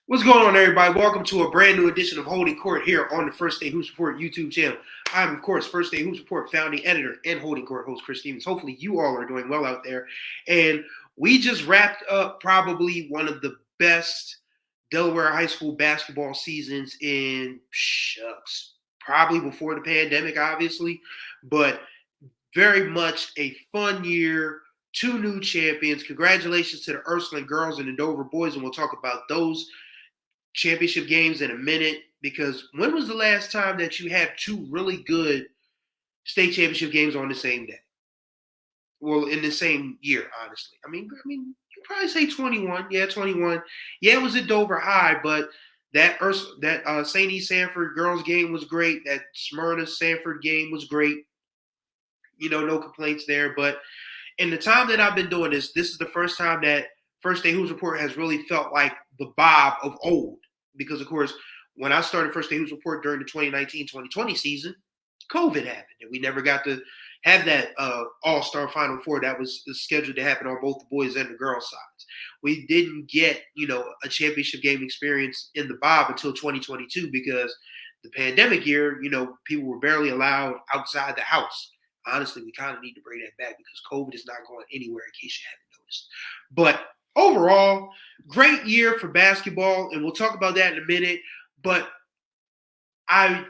What's going on, everybody? Welcome to a brand new edition of Holding Court here on the First State Hoops Report YouTube channel. I'm, of course, First State Hoops Report founding editor and Holding Court host Chris Stevens. Hopefully, you all are doing well out there. And we just wrapped up probably one of the best Delaware High School basketball seasons in probably before the pandemic, obviously, but very much a fun year. Two new champions. Congratulations to the Ursuline girls and the Dover boys, and we'll talk about those championship games in a minute, because when was the last time that you had two really good state championship games on the same day? Well, in the same year, honestly. I mean, you probably say 21. Yeah, 21. Yeah, it was at Dover High, but that St. E. Sanford girls game was great. That Smyrna Sanford game was great. No complaints there. But in the time that I've been doing this is the first time that First State Hoops Report has really felt like the Bob of old. Because, of course, when I started First State Hoops Report during the 2019-2020 season, COVID happened. And we never got to have that all-star Final Four that was scheduled to happen on both the boys and the girls' sides. We didn't get, a championship game experience in the Bob until 2022 because the pandemic year, people were barely allowed outside the house. Honestly, we kind of need to bring that back because COVID is not going anywhere, in case you haven't noticed. But overall, great year for basketball, and we'll talk about that in a minute. But I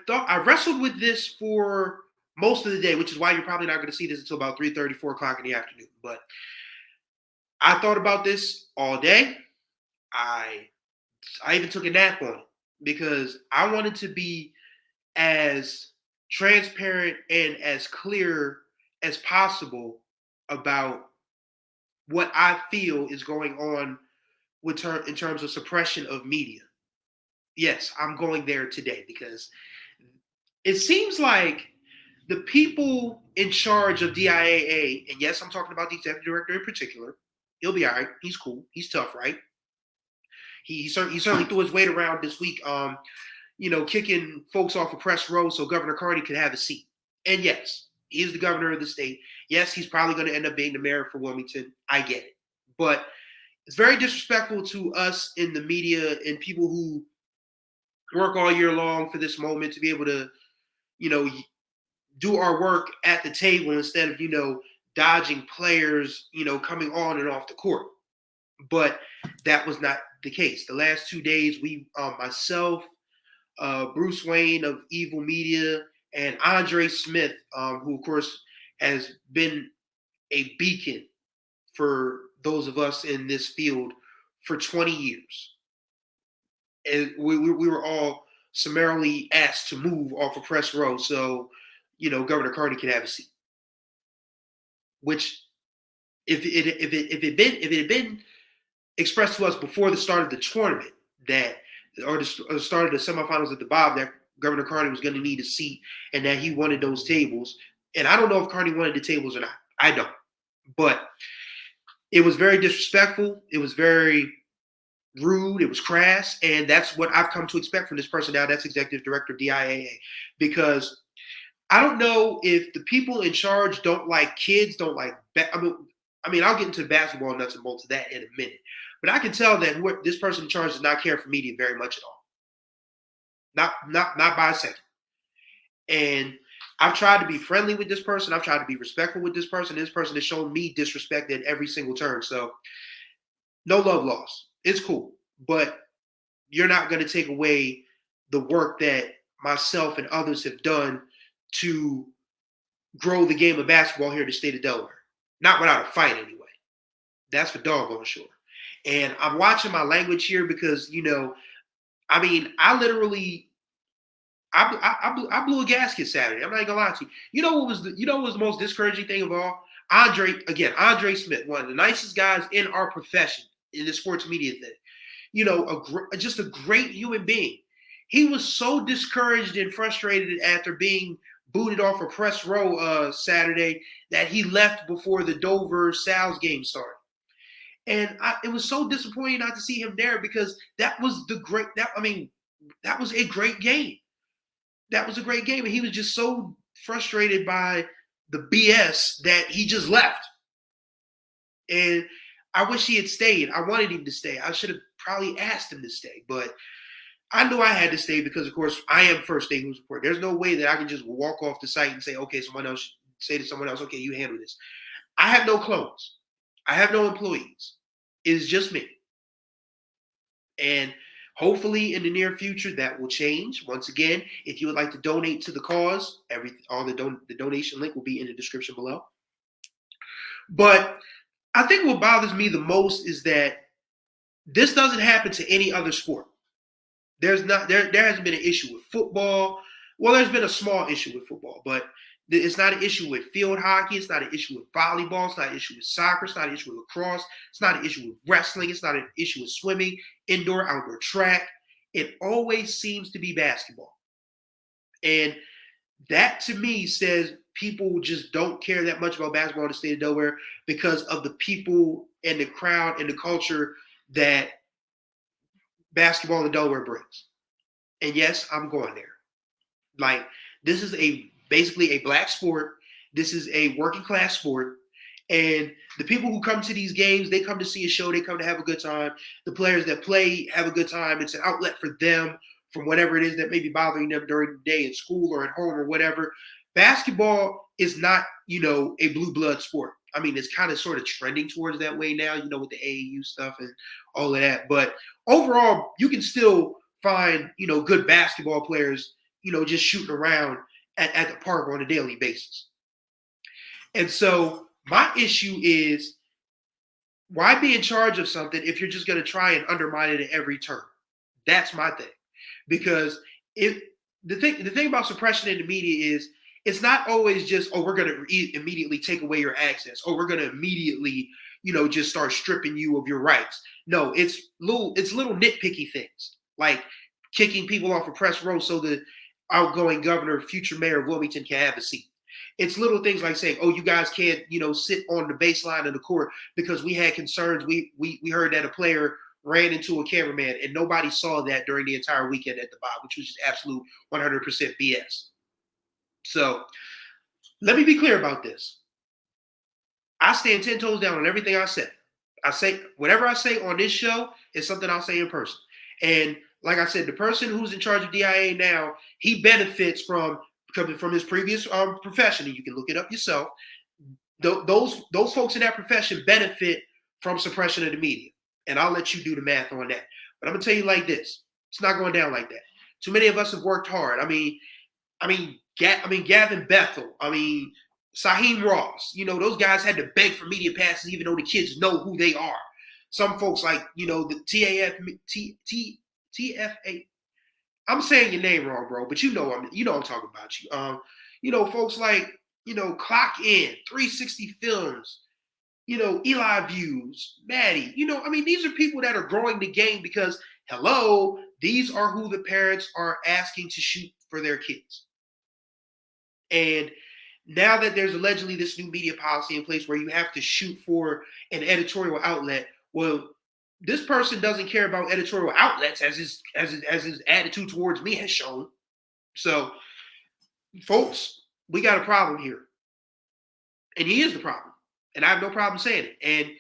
wrestled with this for most of the day, which is why you're probably not going to see this until about 3:30, 4 o'clock in the afternoon. But I thought about this all day. I even took a nap on it because I wanted to be as transparent and as clear as possible about what I feel is going on in terms of suppression of media. Yes, I'm going there today because it seems like the people in charge of DIAA, and yes, I'm talking about the executive director in particular. He'll be all right. He's cool. He's tough, right? He certainly threw his weight around this week, kicking folks off of press row so Governor Carney could have a seat. And yes, he is the governor of the state. Yes, he's probably going to end up being the mayor for Wilmington. I get it. But it's very disrespectful to us in the media and people who work all year long for this moment to be able to, do our work at the table instead of, dodging players, coming on and off the court. But that was not the case. The last 2 days, myself, Bruce Wayne of Evil Media, and Andre Smith, who, of course, has been a beacon for those of us in this field for 20 years. And we were all summarily asked to move off of press row so, Governor Carney could have a seat. Which, if it had been expressed to us before the start of the tournament or the start of the semifinals at the Bob, that Governor Carney was going to need a seat and that he wanted those tables. And I don't know if Carney wanted the tables or not. I don't. But it was very disrespectful. It was very rude. It was crass. And that's what I've come to expect from this person now. That's executive director of DIAA. Because I don't know if the people in charge don't like kids, don't like I'll get into basketball nuts and bolts of that in a minute. But I can tell that this person in charge does not care for media very much at all. Not by a second. And I've tried to be friendly with this person. I've tried to be respectful with this person. This person has shown me disrespect at every single turn. So no love lost. It's cool. But you're not going to take away the work that myself and others have done to grow the game of basketball here in the state of Delaware. Not without a fight, anyway. That's for doggone sure. And I'm watching my language here because, I blew a gasket Saturday. I'm not gonna lie to you. You know what was the most discouraging thing of all? Andre Smith, one of the nicest guys in our profession in the sports media thing. Just a great human being. He was so discouraged and frustrated after being booted off a press row Saturday that he left before the Dover Sal's game started. And it was so disappointing not to see him there because that was a great game. That was a great game. And he was just so frustrated by the BS that he just left. And I wish he had stayed. I wanted him to stay. I should have probably asked him to stay. But I knew I had to stay because, of course, I am First State Hoops Report. There's no way that I can just walk off the site and say, okay, say to someone else, okay, you handle this. I have no clones. I have no employees. It's just me. And hopefully in the near future that will change. Once again, if you would like to donate to the cause, the donation link will be in the description below. But I think what bothers me the most is that this doesn't happen to any other sport. There hasn't been an issue with football. Well, there's been a small issue with football, but it's not an issue with field hockey. It's not an issue with volleyball. It's not an issue with soccer. It's not an issue with lacrosse. It's not an issue with wrestling. It's not an issue with swimming, indoor, outdoor track. It always seems to be basketball. And that to me says people just don't care that much about basketball in the state of Delaware because of the people and the crowd and the culture that basketball in Delaware brings. And yes, I'm going there. Like, this is basically a black sport. This is a working class sport. And the people who come to these games, they come to see a show. They come to have a good time. The players that play have a good time. It's an outlet for them from whatever it is that may be bothering them during the day at school or at home or whatever. Basketball is not, a blue blood sport. I mean, it's kind of sort of trending towards that way now, with the AAU stuff and all of that. But overall, you can still find, good basketball players, just shooting around at the park on a daily basis. And so my issue is, why be in charge of something if you're just going to try and undermine it at every turn? That's my thing. Because the thing about suppression in the media is, it's not always just, we're going to immediately take away your access, or we're going to immediately, just start stripping you of your rights. No, it's little nitpicky things, like kicking people off a press row so the outgoing governor, future mayor of Wilmington, can have a seat. It's little things like saying, you guys can't, sit on the baseline of the court because we had concerns. We heard that a player ran into a cameraman, and nobody saw that during the entire weekend at the bot, which was just absolute 100% BS. So let me be clear about this. I stand 10 toes down on everything I say. I say whatever I say on this show is something I'll say in person. And like I said, the person who's in charge of DIA now, he benefits from coming from his previous profession, and you can look it up yourself. Those folks in that profession benefit from suppression of the media, and I'll let you do the math on that. But I'm gonna tell you like this: it's not going down like that. Too many of us have worked hard. I mean, Gavin Bethel. Saheem Ross. Those guys had to beg for media passes, even though the kids know who they are. Some folks like the TFA. I'm saying your name wrong, bro, but I'm talking about you. Folks like Clock In, 360 Films, Eli Views, Maddie. These are people that are growing the game because, hello, these are who the parents are asking to shoot for their kids. And now that there's allegedly this new media policy in place where you have to shoot for an editorial outlet, well, this person doesn't care about editorial outlets as his attitude towards me has shown. So, folks, we got a problem here. And he is the problem. And I have no problem saying it. And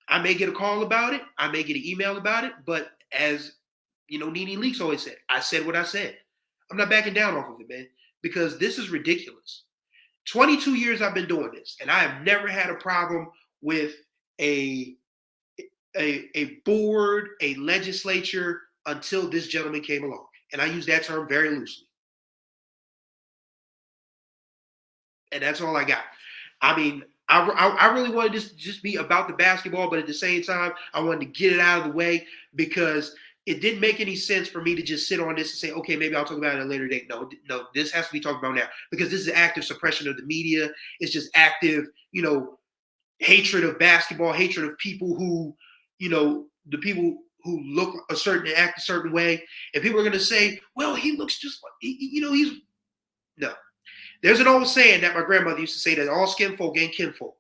I may get a call about it. I may get an email about it. But as, Nene Leaks always said, I said what I said. I'm not backing down off of it, man, because this is ridiculous. 22 years I've been doing this, and I have never had a problem with a board, a legislature, until this gentleman came along. And I use that term very loosely. And that's all I got. I really wanted this to just be about the basketball, but at the same time, I wanted to get it out of the way because it didn't make any sense for me to just sit on this and say, okay, maybe I'll talk about it at a later date. No, this has to be talked about now because this is active suppression of the media. It's just active, hatred of basketball, hatred of people who, the people who look a certain and act a certain way. And people are going to say, well, he looks just like, he's. No. There's an old saying that my grandmother used to say that all skin folk ain't kinfolk.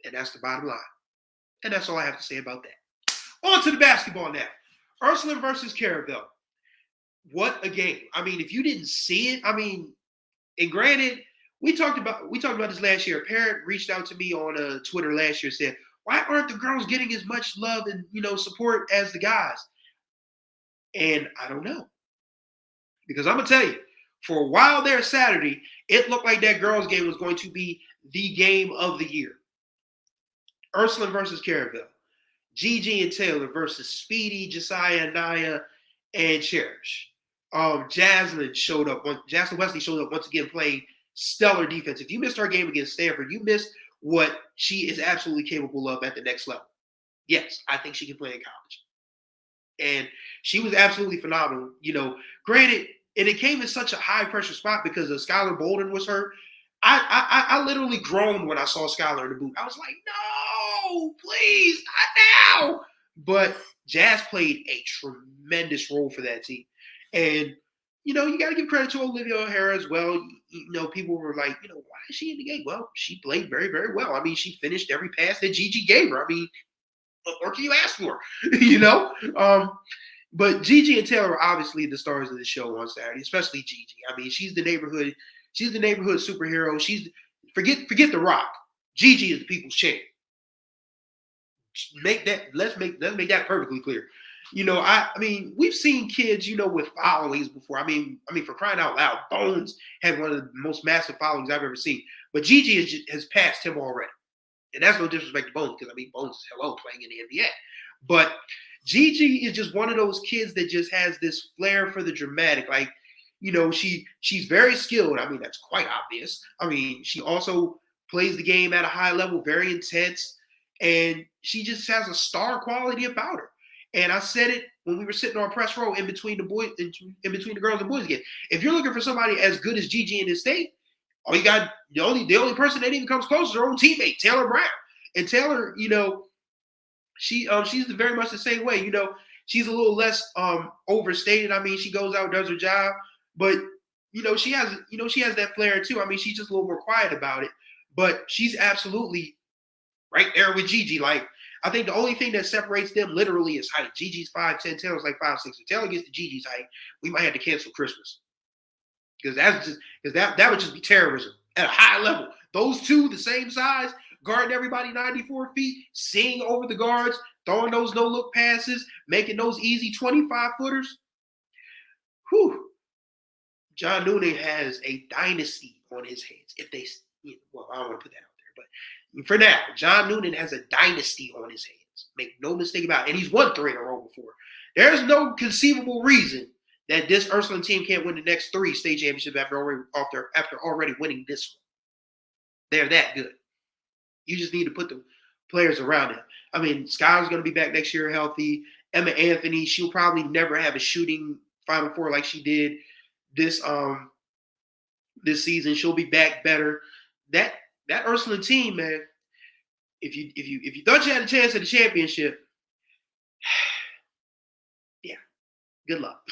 And that's the bottom line. And that's all I have to say about that. On to the basketball now. Ursuline versus Caravel. What a game. If you didn't see it, and granted, we talked about this last year. A parent reached out to me on Twitter last year, said, Why aren't the girls getting as much love and support as the guys? And I don't know. Because I'm gonna tell you, for a while there Saturday, it looked like that girls' game was going to be the game of the year. Ursuline versus Caravel. Gigi and Taylor versus Speedy, Josiah, Naya, and Cherish. Jaslyn Wesley showed up once again playing stellar defense. If you missed our game against Stanford, you missed what she is absolutely capable of at the next level. Yes, I think she can play in college. And she was absolutely phenomenal. Granted, and it came in such a high pressure spot because of Skylar Bolden was hurt. I literally groaned when I saw Skylar in the booth. I was like, no, please, not now. But Jazz played a tremendous role for that team. And, you got to give credit to Olivia O'Hara as well. People were like, why is she in the game? Well, she played very, very well. I mean, she finished every pass that Gigi gave her. I mean, what more can you ask for? But Gigi and Taylor are obviously the stars of the show on Saturday, especially Gigi. I mean, she's the neighborhood superhero. Forget The Rock. Gigi is the people's champ. Let's make that perfectly clear. I mean, we've seen kids, with followings before. I mean, for crying out loud, Bones had one of the most massive followings I've ever seen. But Gigi has passed him already. And that's no disrespect to Bones, because Bones is playing in the NBA. But Gigi is just one of those kids that just has this flair for the dramatic. Like, she's very skilled. I mean, that's quite obvious. I mean, she also plays the game at a high level, very intense, and she just has a star quality about her. And I said it when we were sitting on press row in between the girls and boys game. If you're looking for somebody as good as Gigi in this state, the only person that even comes close is her own teammate, Taylor Brown. And Taylor, she's very much the same way. She's a little less overstated. I mean, she goes out, does her job, but she has that flair too. I mean, she's just a little more quiet about it, but she's absolutely right there with Gigi. Like, I think the only thing that separates them literally is height. Gigi's 5'10", Taylor's like 5'6". If Taylor gets to Gigi's height, we might have to cancel Christmas. Because that would just be terrorism at a high level. Those two, the same size, guarding everybody 94 feet, seeing over the guards, throwing those no-look passes, making those easy 25-footers. Whew. John Noonan has a dynasty on his hands. I don't want to put that out there, but for now, John Noonan has a dynasty on his hands. Make no mistake about it. And he's won 3 in a row before. There's no conceivable reason that this Ursuline team can't win the next 3 state championships after already winning this one. They're that good. You just need to put the players around it. I mean, Skylar's going to be back next year healthy. Emma Anthony, she'll probably never have a shooting Final Four like she did this season. She'll be back better. That Ursuline team, man, if you thought you had a chance at the championship, yeah, good luck.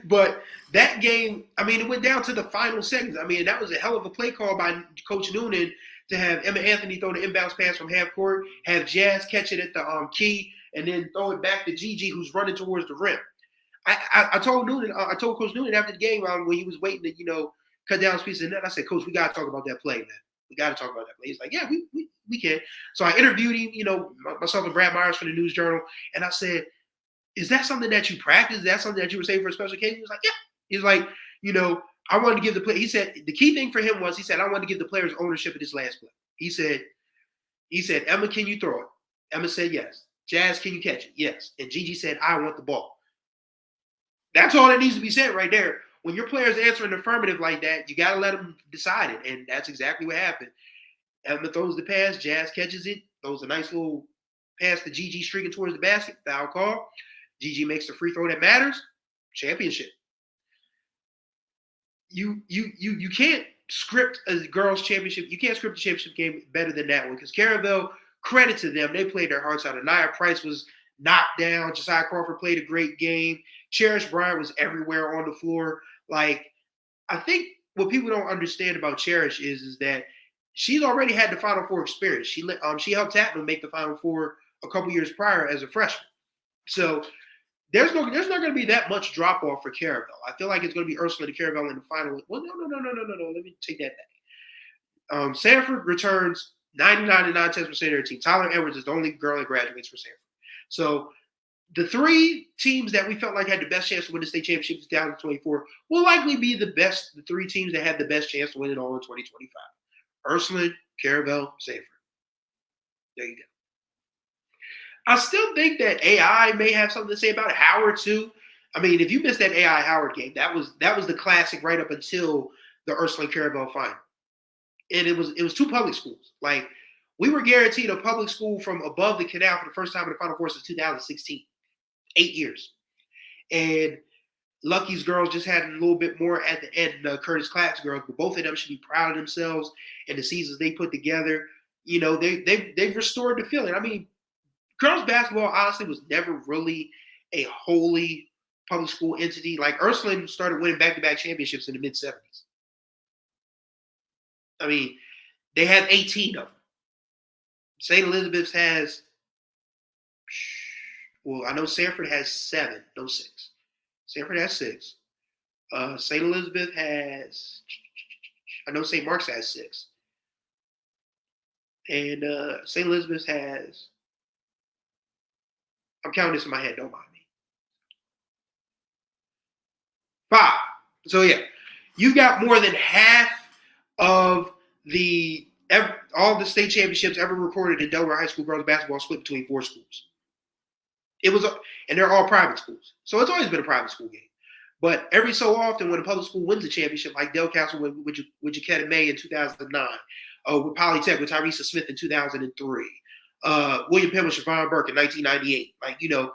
But that game, I mean, it went down to the final seconds. I mean, that was a hell of a play call by Coach Noonan to have Emma Anthony throw the inbounds pass from half court, have Jazz catch it at the key, and then throw it back to Gigi, who's running towards the rim. I told Coach Noonan after the game when he was waiting to, cut down pieces of net, I said, Coach, we got to talk about that play, man. We got to talk about that play. He's like, yeah, we can. So I interviewed him, myself and Brad Myers for the News Journal, and I said, is that something that you practice? Is that something that you were saying for a special occasion? He was like, yeah. He's like, I wanted to give the play. He said the key thing for him was I wanted to give the players ownership of this last play. He said, Emma, can you throw it? Emma said yes. Jazz, can you catch it? Yes. And Gigi said, I want the ball. That's all that needs to be said right there. When your players answer an affirmative like that, you got to let them decide it. And that's exactly what happened. Emma throws the pass. Jazz catches it. Throws a nice little pass to Gigi streaking towards the basket. Foul call. Gigi makes the free throw that matters. Championship. You can't script a girls' championship. You can't script a championship game better than that one. Because Caravel, credit to them. They played their hearts out. Nia Price was knocked down. Josiah Crawford played a great game. Cherish Bryant was everywhere on the floor. Like, I think what people don't understand about Cherish is that she's already had the Final Four experience. She helped Tapman make the Final Four a couple years prior as a freshman. So there's not going to be that much drop off for Caravel. I feel like it's going to be Ursuline and Caravel in the final. Well, no. Let me take that back. Sanford returns 99.9% of their team. Tyler Edwards is the only girl that graduates for Sanford. So the three teams that we felt like had the best chance to win the state championship in 2024 will likely be the three teams that had the best chance to win it all in 2025. Ursuline, Caravel, Sanford. There you go. I still think that AI may have something to say about it. Howard too. I mean, if you missed that AI Howard game, that was the classic right up until the Ursuline Caravel final. And it was two public schools. Like, we were guaranteed a public school from above the canal for the first time in the Final Four since 2016. 8 years. And Lucky's girls just had a little bit more at the end, Curtis Clapp's girls, but both of them should be proud of themselves and the seasons they put together. You know, they've restored the feeling. I mean, girls basketball honestly was never really a wholly public school entity. Like, Ursuline started winning back-to-back championships in the mid-'70s. I mean, they have 18 of them. St. Elizabeth's has, well, I know Sanford has 7, no 6. Sanford has 6. St. Elizabeth has, I know St. Mark's has 6. And St. Elizabeth has, I'm counting this in my head, don't mind me, 5. So yeah, you got more than half of all the state championships ever recorded in Delaware High School girls basketball split between 4 schools. And they're all private schools. So it's always been a private school game. But every so often when a public school wins a championship, like Del Castle with Jaquetta May in 2009, with Polytech with Tyresa Smith in 2003, William Penn with Siobhan Burke in 1998. Like, you know,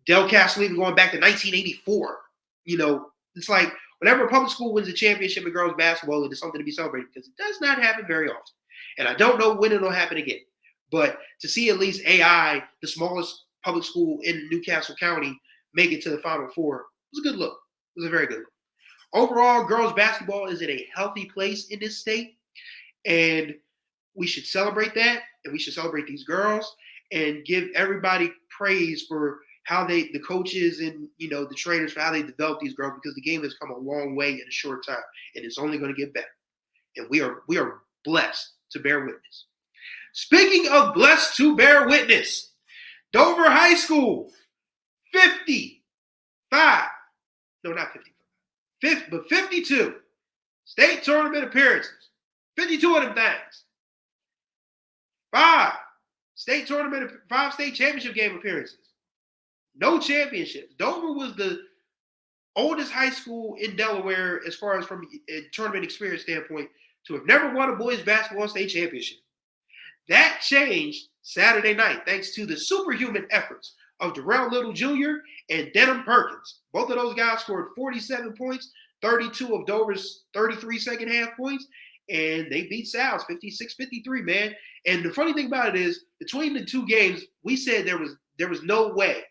Del Castle even going back to 1984. You know, it's like whenever a public school wins a championship in girls basketball, it is something to be celebrated because it does not happen very often. And I don't know when it'll happen again. But to see at least AI, the smallest public school in Newcastle County, make it to the Final Four was a good look. It was a very good look. Overall, girls basketball is in a healthy place in this state, and we should celebrate that, and we should celebrate these girls and give everybody praise for how the coaches and, you know, the trainers, for how they develop these girls, because the game has come a long way in a short time, and it's only going to get better. And we are blessed to bear witness. Speaking of blessed to bear witness, Dover High School, 55. No, not 55. But 52 state tournament appearances. 52 of them things. 5 state championship game appearances. No championships. Dover was the oldest high school in Delaware, as far as from a tournament experience standpoint, to have never won a boys basketball state championship. That changed Saturday night thanks to the superhuman efforts of Darrell Little Jr. and Denham Perkins. Both of those guys scored 47 points, 32 of Dover's 33 second half points, and they beat Sal's 56-53, man. And the funny thing about it is, between the two games, we said there was no way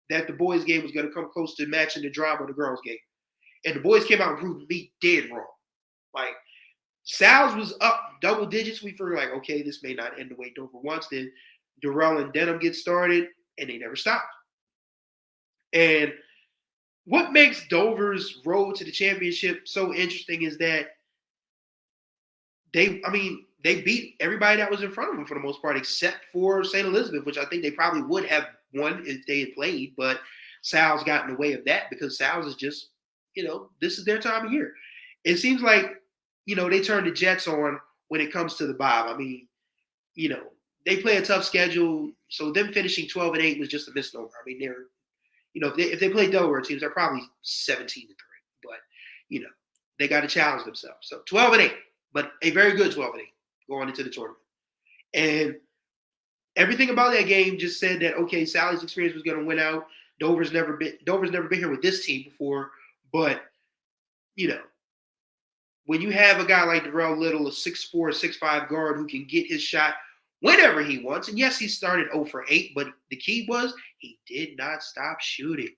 that the boys' game was going to come close to matching the drama of the girls' game. And the boys came out and proved me dead wrong. Like, Sal's was up double digits. We figured, like, okay, this may not end the way Dover wants. Then Darrell and Denham get started, and they never stopped. And what makes Dover's road to the championship so interesting is that they beat everybody that was in front of them for the most part, except for St. Elizabeth, which I think they probably would have won if they had played. But Sal's got in the way of that because Sal's is just, you know, this is their time of year. It seems like, you know, they turn the Jets on when it comes to the Bob. I mean, you know, they play a tough schedule, so them finishing 12-8 was just a misnomer. I mean, they're, you know, if they play Delaware teams, they're probably 17-3. But, you know, they got to challenge themselves. So 12-8, but a very good 12-8 going into the tournament. And everything about that game just said that, okay, Sally's experience was going to win out. Dover's never been here with this team before, but, you know, when you have a guy like Darrell Little, a 6'4", 6'5" guard who can get his shot whenever he wants, and yes, he started 0 for 8, but the key was he did not stop shooting.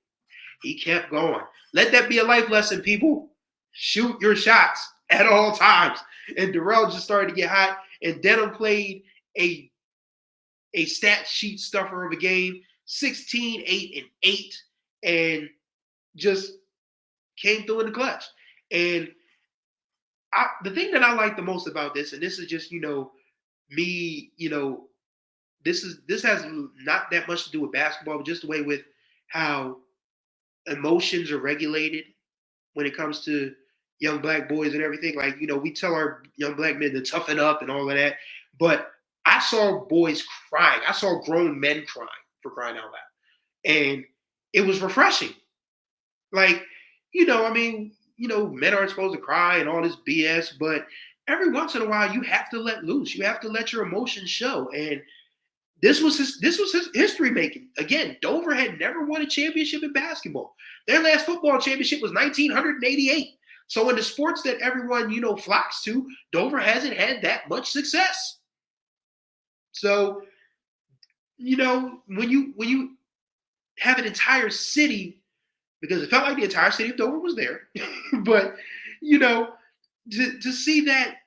He kept going. Let that be a life lesson, people. Shoot your shots at all times. And Darrell just started to get hot, and Denham played a stat sheet stuffer of a game, 16, 8, and 8, and just came through in the clutch. And the thing that I like the most about this, and this is just, you know, me, this has not that much to do with basketball, but just the way with how emotions are regulated when it comes to young black boys and everything. Like, we tell our young black men to toughen up and all of that. But I saw boys crying. I saw grown men crying, for crying out loud. And it was refreshing. Like, men aren't supposed to cry and all this BS, but every once in a while you have to let loose. You have to let your emotions show. And this was his history making. Again, Dover had never won a championship in basketball. Their last football championship was 1988. So in the sports that everyone, flocks to, Dover hasn't had that much success. So, when you have an entire city, because it felt like the entire city of Dover was there, but to see that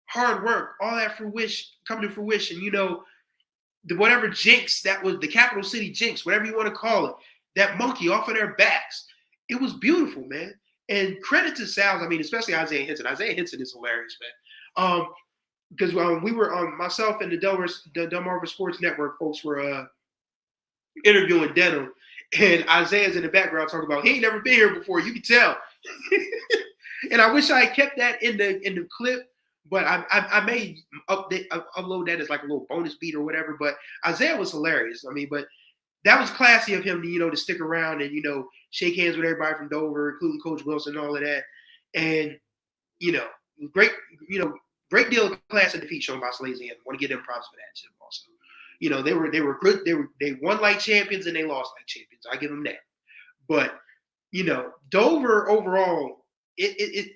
hard work, all that fruition come to fruition, whatever jinx that was, the capital city jinx, whatever you want to call it, that monkey off of their backs, it was beautiful, man. And credit to Sal's, especially Isaiah Hinton. Isaiah Hinton is hilarious, man. Because we were myself and the Delmarva Sports Network folks were interviewing Denham, and Isaiah's in the background talking about he ain't never been here before. You can tell. And I wish I had kept that in the clip, but I may upload that as like a little bonus beat or whatever. But Isaiah was hilarious. But that was classy of him to stick around and shake hands with everybody from Dover, including Coach Wilson and all of that. And great deal of class and defeat shown by Salesianum. I want to give them props for that too. Also, they were good. They won like champions and they lost like champions. I give them that. But Dover overall, it's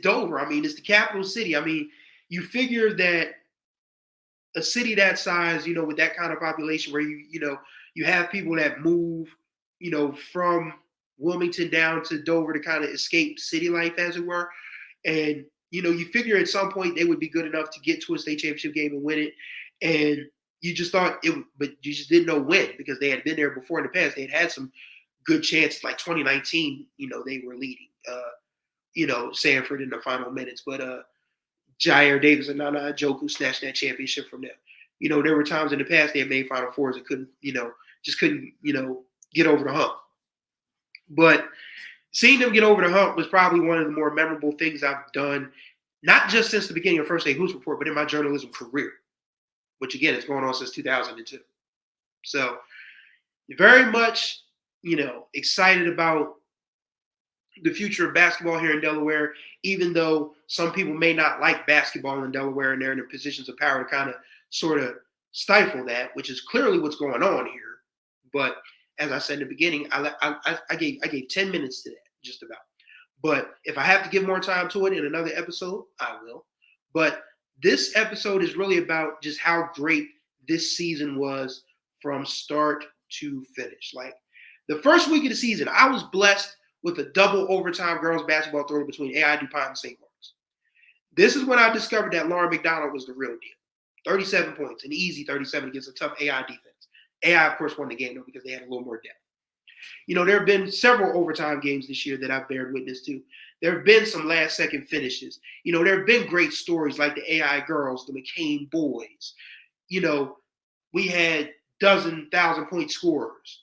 Dover. It's the capital city. You figure that a city that size, with that kind of population, where you have people that move, from Wilmington down to Dover to kind of escape city life, as it were. And, you figure at some point they would be good enough to get to a state championship game and win it. And you just thought but you just didn't know when, because they had been there before in the past. They had some good chances, like 2019, they were leading, Sanford in the final minutes. But Jair Davis and Nana Njoku snatched that championship from them. There were times in the past they had made Final Fours and couldn't get over the hump. But seeing them get over the hump was probably one of the more memorable things I've done, not just since the beginning of First State Hoops Report, but in my journalism career, which again is going on since 2002. So very much, excited about the future of basketball here in Delaware, even though some people may not like basketball in Delaware and they're in the positions of power to kind of sort of stifle that, which is clearly what's going on here. But as I said in the beginning, I gave 10 minutes to that, just about. But if I have to give more time to it in another episode, I will. But this episode is really about just how great this season was from start to finish. Like, the first week of the season, I was blessed with a double overtime girls basketball thriller between AI DuPont and St. Mark's. This is when I discovered that Lauren McDonald was the real deal. 37 points, an easy 37 against a tough AI defense. AI, of course, won the game, though, because they had a little more depth. There have been several overtime games this year that I've bared witness to. There have been some last-second finishes. There have been great stories like the AI girls, the McCain boys. We had dozen thousand-point scorers,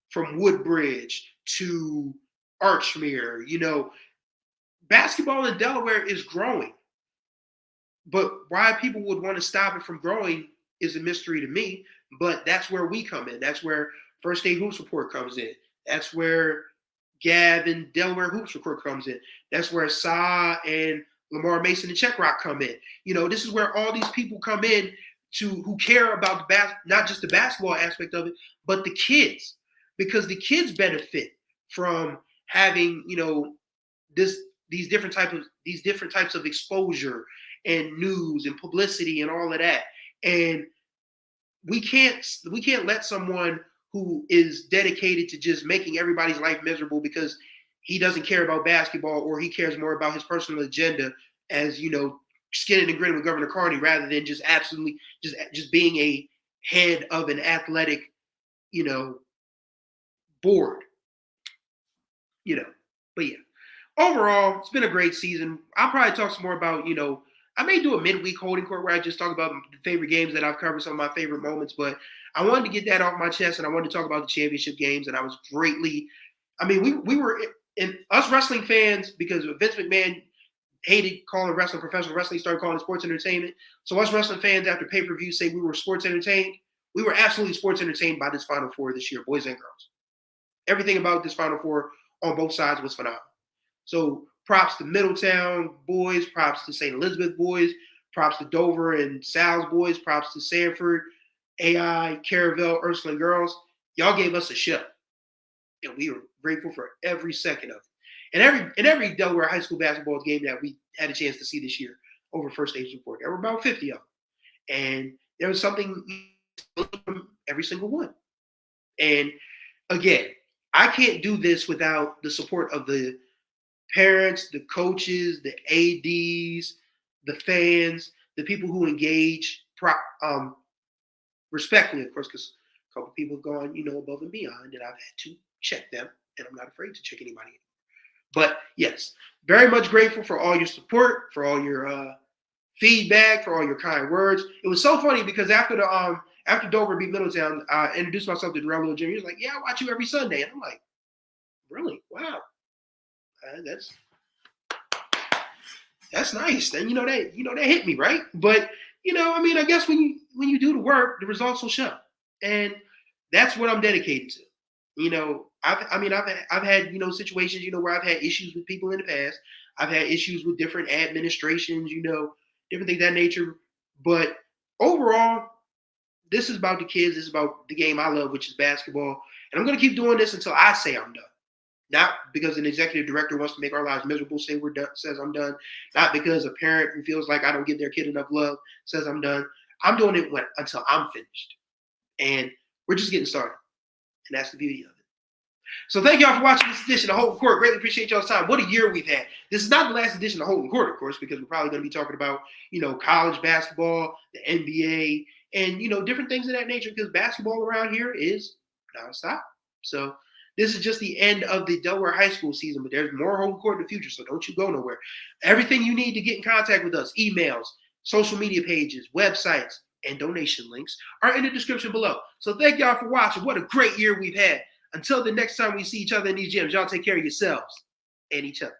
from Woodbridge to Archmere. Basketball in Delaware is growing. But why people would want to stop it from growing is a mystery to me. But that's where we come in. That's where First State Hoops Report comes in. That's where Gav and Delaware Hoops Report comes in. That's where Sa and Lamar Mason and Check Rock come in. This is where all these people come in who care about not just the basketball aspect of it, but the kids, because the kids benefit from having these different types of exposure and news and publicity and all of that. And we can't let someone who is dedicated to just making everybody's life miserable because he doesn't care about basketball, or he cares more about his personal agenda as, skinning and grinning with Governor Carney, rather than just absolutely just being a head of an athletic, board. But yeah. overall, it's been a great season. I'll probably talk some more about, I may do a midweek holding court where I just talk about the favorite games that I've covered, some of my favorite moments. But I wanted to get that off my chest, and I wanted to talk about the championship games. And I was greatly, we were in us wrestling fans because Vince McMahon hated calling wrestling professional wrestling, started calling it sports entertainment. So us wrestling fans, after pay-per-view, say we were sports entertained. We were absolutely sports entertained by this Final Four this year, boys and girls. Everything about this Final Four on both sides was phenomenal. So props to Middletown boys, props to St. Elizabeth boys, props to Dover and Sal's boys, props to Sanford, AI, Caravel, Ursuline girls. Y'all gave us a show, and we were grateful for every second of it. And every Delaware High School basketball game that we had a chance to see this year over First Stage Report, there were about 50 of them. And there was something from every single one. And again, I can't do this without the support of the parents, the coaches, the ADs, the fans, the people who engage respectfully, of course, because a couple people have gone, above and beyond, and I've had to check them, and I'm not afraid to check anybody anymore. But yes, very much grateful for all your support, for all your feedback, for all your kind words. It was so funny because after Dover beat Middletown, I introduced myself to Darrell Jr. He was like, "Yeah, I watch you every Sunday," and I'm like, "Really? Wow, that's nice." Then that hit me right. But I guess when you do the work, the results will show, and that's what I'm dedicated to. I've had situations where I've had issues with people in the past. I've had issues with different administrations, different things of that nature. But overall, this is about the kids. This is about the game I love, which is basketball. And I'm going to keep doing this until I say I'm done. Not because an executive director wants to make our lives miserable, says I'm done. Not because a parent who feels like I don't give their kid enough love says I'm done. I'm doing it until I'm finished. And we're just getting started. And that's the beauty of it. So thank y'all for watching this edition of Holden Court. Greatly appreciate y'all's time. What a year we've had. This is not the last edition of Holden Court, of course, because we're probably going to be talking about, college basketball, the NBA, and, different things of that nature, because basketball around here is nonstop. So this is just the end of the Delaware High School season, but there's more Holden Court in the future, so don't you go nowhere. Everything you need to get in contact with us, emails, social media pages, websites, and donation links are in the description below. So thank y'all for watching. What a great year we've had. Until the next time we see each other in these gyms, y'all take care of yourselves and each other.